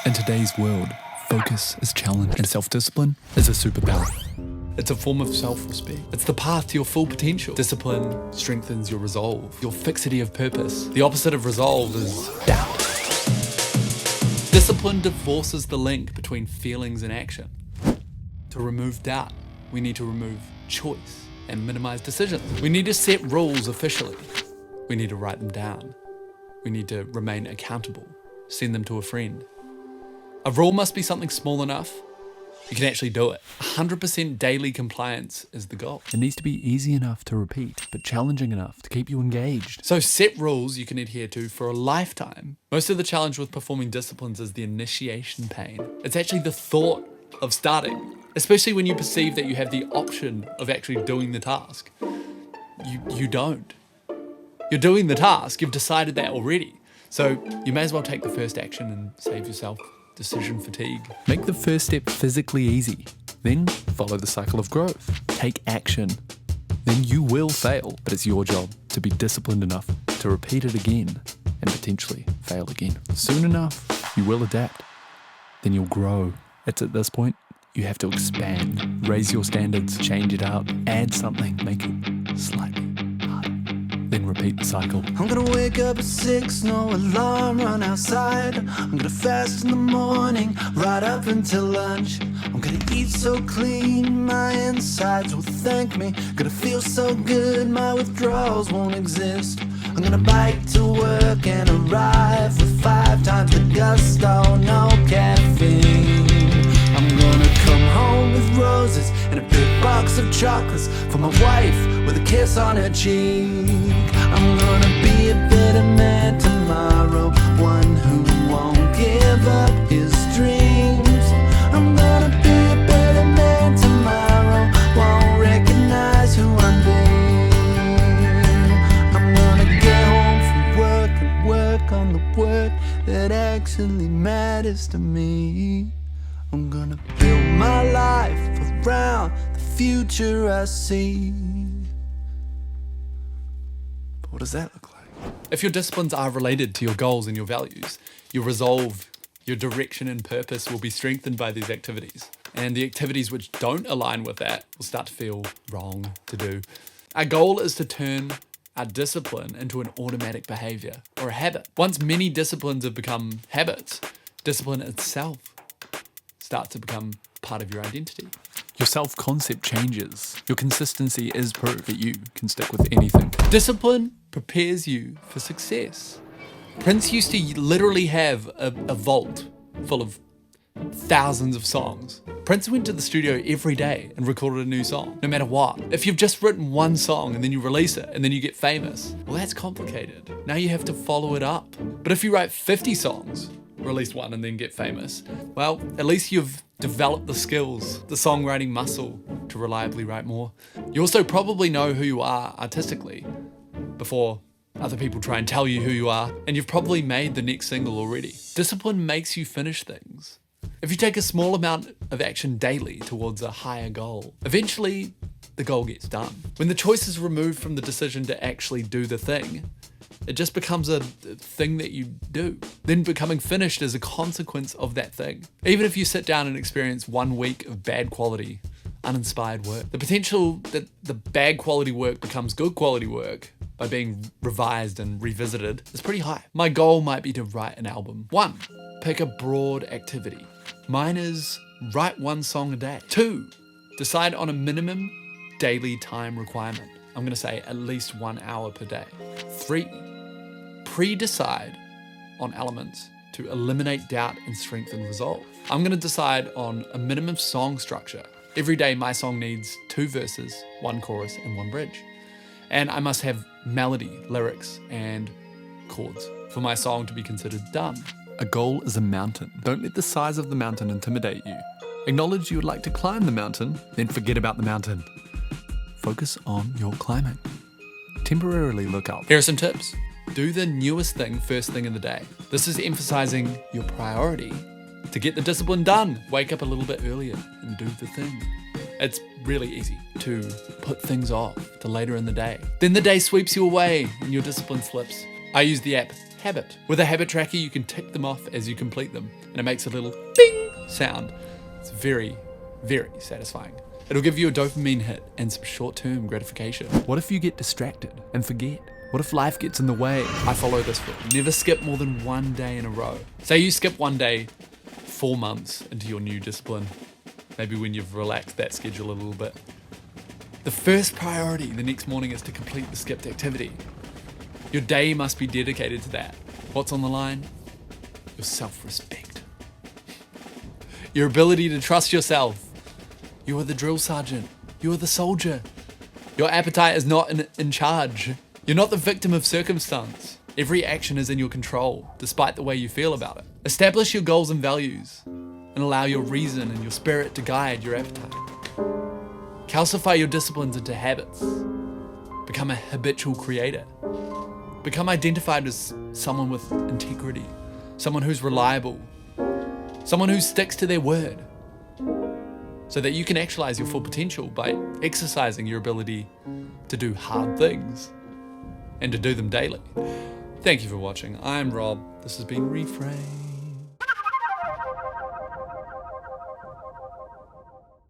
In today's world, focus is challenged and self-discipline is a superpower. It's a form of self-respect. It's the path to your full potential. Discipline strengthens your resolve, your fixity of purpose. The opposite of resolve is doubt. Discipline divorces the link between feelings and action. To remove doubt, we need to remove choice and minimize decisions. We need to set rules officially. We need to write them down. We need to remain accountable. Send them to a friend. A rule must be something small enough you can actually do it. 100% daily compliance is the goal. It needs to be easy enough to repeat, but challenging enough to keep you engaged. So set rules you can adhere to for a lifetime. Most of the challenge with performing disciplines is the initiation pain. It's actually the thought of starting, especially when you perceive that you have the option of actually doing the task. You don't. You're doing the task, you've decided that already. So you may as well take the first action and save yourself decision fatigue. Make the first step physically easy, then follow the cycle of growth. Take action. Then you will fail, but it's your job to be disciplined enough to repeat it again and potentially fail again. Soon enough, you will adapt. Then you'll grow. It's at this point, you have to expand, raise your standards, change it up, add something, make it slightly harder. Then repeat the cycle. I'm gonna wake up at 6, no alarm, run outside. I'm gonna fast in the morning, right up until lunch. I'm gonna eat so clean, my insides will thank me. Gonna feel so good, my withdrawals won't exist. I'm gonna bike to work and arrive with 5 times the gusto, no caffeine. I'm gonna come home with roses and a big box of chocolates for my wife with a kiss on her cheek. I'm gonna be a better man tomorrow, one who won't give up his dreams. I'm gonna be a better man tomorrow, won't recognize who I'm being. I'm gonna get home from work and work on the work that actually matters to me. I'm gonna build my life around the future I see. But what does that look like? If your disciplines are related to your goals and your values, your resolve, your direction and purpose will be strengthened by these activities. And the activities which don't align with that will start to feel wrong to do. Our goal is to turn our discipline into an automatic behavior or a habit. Once many disciplines have become habits, discipline itself starts to become part of your identity. Your self-concept changes. Your consistency is proof that you can stick with anything. Discipline prepares you for success. Prince used to literally have a vault full of thousands of songs. Prince went to the studio every day and recorded a new song, no matter what. If you've just written one song and then you release it and then you get famous, well, that's complicated. Now you have to follow it up. But if you write 50 songs, release one and then get famous, well, at least you've developed the skills, the songwriting muscle to reliably write more. You also probably know who you are artistically before other people try and tell you who you are, and you've probably made the next single already. Discipline makes you finish things. If you take a small amount of action daily towards a higher goal, eventually the goal gets done. When the choice is removed from the decision to actually do the thing, it just becomes a thing that you do. Then becoming finished is a consequence of that thing. Even if you sit down and experience 1 week of bad quality, uninspired work, the potential that the bad quality work becomes good quality work by being revised and revisited is pretty high. My goal might be to write an album. 1, pick a broad activity. Mine is write 1 song a day. 2, decide on a minimum daily time requirement. I'm gonna say at least 1 hour per day. 3, pre-decide on elements to eliminate doubt and strengthen resolve. I'm gonna decide on a minimum song structure. Every day my song needs 2 verses, 1 chorus and 1 bridge. And I must have melody, lyrics, and chords for my song to be considered done. A goal is a mountain. Don't let the size of the mountain intimidate you. Acknowledge you would like to climb the mountain, then forget about the mountain. Focus on your climbing. Temporarily look up. Here are some tips. Do the newest thing first thing in the day. This is emphasizing your priority to get the discipline done. Wake up a little bit earlier and do the thing. It's really easy to put things off to later in the day. Then the day sweeps you away and your discipline slips. I use the app habit. With a habit tracker, you can tick them off as you complete them, and it makes a little ding sound. It's very, very satisfying. It'll give you a dopamine hit and some short-term gratification. What if you get distracted and forget? What if life gets in the way? I follow this rule. Never skip more than one day in a row. Say you skip one day 4 months into your new discipline, maybe when you've relaxed that schedule a little bit. The first priority the next morning is to complete the skipped activity. Your day must be dedicated to that. What's on the line? Your self-respect. Your ability to trust yourself. You are the drill sergeant. You are the soldier. Your appetite is not in charge. You're not the victim of circumstance. Every action is in your control, despite the way you feel about it. Establish your goals and values, and allow your reason and your spirit to guide your appetite. Calcify your disciplines into habits. Become a habitual creator. Become identified as someone with integrity, someone who's reliable, someone who sticks to their word, so that you can actualize your full potential by exercising your ability to do hard things and to do them daily. Thank you for watching. I'm Rob. This has been Reframe.